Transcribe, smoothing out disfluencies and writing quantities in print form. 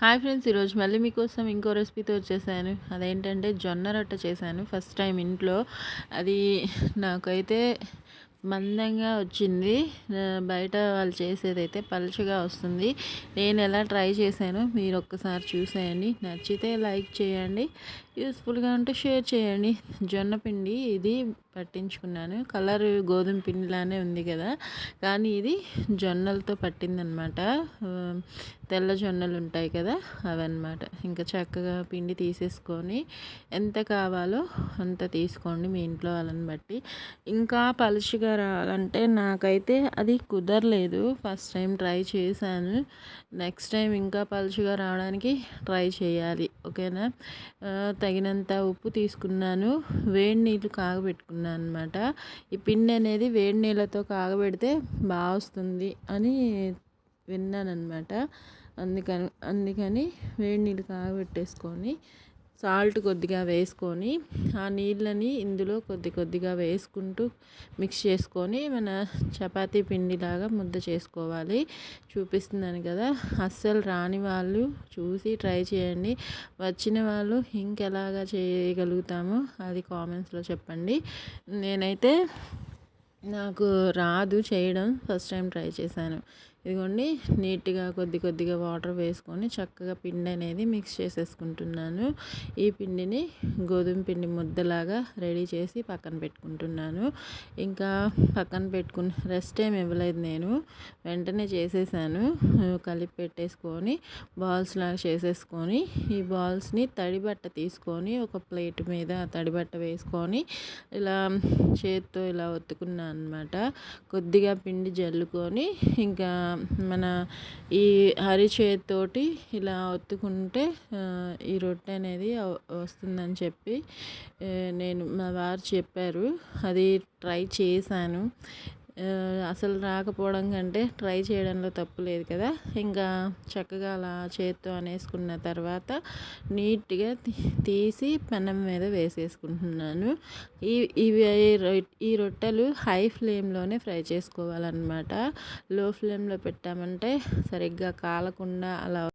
Hi friends, ఈరోజు మళ్ళీ మీకోసం ఇంకో రెసిపీతో వచ్చేసాను. అదేంటంటే జొన్న రొట్టె చేశాను ఫస్ట్ టైం ఇంట్లో. అది నాకైతే మందంగా వచ్చింది. బయట వాళ్ళు చేసేదైతే పలుచగా వస్తుంది. నేను ఎలా ట్రై చేశానో మీరు ఒక్కసారి చూసేయండి. నచ్చితే లైక్ చేయండి, యూస్ఫుల్గా ఉంటే షేర్ చేయండి. జొన్న పిండి ఇది పట్టించుకున్నాను. కలర్ గోధుమ పిండిలానే ఉంది కదా, కానీ ఇది జొన్నలతో పట్టిందనమాట. తెల్ల జొన్నలు ఉంటాయి కదా, అవన్నమాట. ఇంకా చక్కగా పిండి తీసేసుకొని ఎంత కావాలో అంత తీసుకోండి మీ ఇంట్లో వాళ్ళని బట్టి. ఇంకా పలుచగా రావాలంటే నాకైతే అది కుదరలేదు. ఫస్ట్ టైం ట్రై చేశాను. నెక్స్ట్ టైం ఇంకా పలుచగా రావడానికి ట్రై చేయాలి, ఓకేనా. తగినంత ఉప్పు తీసుకున్నాను. వేడి నీళ్ళు కాగబెట్టుకున్నాను అనమాట. ఈ పిండి అనేది వేడి నీళ్ళతో కాగబెడితే బాగా వస్తుంది అని విన్నానమాట. అందుకని వేడి నీళ్ళు కాగబెట్టేసుకొని సాల్ట్ కొద్దిగా వేసుకొని ఆ నీళ్ళని ఇందులో కొద్దిగా వేసుకుంటూ మిక్స్ చేసుకొని మన చపాతీ పిండిలాగా ముద్ద చేసుకోవాలి. చూపిస్తున్నాను కదా, అస్సలు రాని వాళ్ళు చూసి ట్రై చేయండి. వచ్చిన వాళ్ళు ఇంకెలాగా చేయగలుగుతామో అది కామెంట్స్లో చెప్పండి. నేనైతే నాకు రాదు చేయడం, ఫస్ట్ టైం ట్రై చేశాను. ఇదిగోండి, నీట్గా కొద్దిగా వాటర్ వేసుకొని చక్కగా పిండి అనేది మిక్స్ చేసేసుకుంటున్నాను. ఈ పిండిని గోధుమ పిండి ముద్దలాగా రెడీ చేసి పక్కన పెట్టుకుంటున్నాను. ఇంకా పక్కన పెట్టుకుని రెస్ట్ ఏమి ఇవ్వలేదు, నేను వెంటనే చేసేసాను. కలిపి పెట్టేసుకొని బాల్స్ లాగా చేసేసుకొని ఈ బాల్స్ని తడిబట్ట తీసుకొని ఒక ప్లేట్ మీద తడిబట్ట వేసుకొని ఇలా చేత్తో ఇలా ఒత్తుకున్నాను అనమాట. కొద్దిగా పిండి జల్లుకొని ఇంకా మన ఈ అరిచేతితోటి ఇలా ఒత్తుకుంటే ఈ రొట్టె అనేది వస్తుందని చెప్పి మా వారు చెప్పారు. అది ట్రై చేశాను. అసలు రాకపోవడం కంటే ట్రై చేయడంలో తప్పు లేదు కదా. ఇంకా చక్కగా అలా చేత్తో అనేసుకున్న తర్వాత నీట్గా తీసి పెనం మీద వేసేసుకుంటున్నాను. ఈ రొట్టెలు హై ఫ్లేమ్లోనే ఫ్రై చేసుకోవాలన్నమాట. లో ఫ్లేమ్లో పెట్టామంటే సరిగ్గా కాలకుండా అలా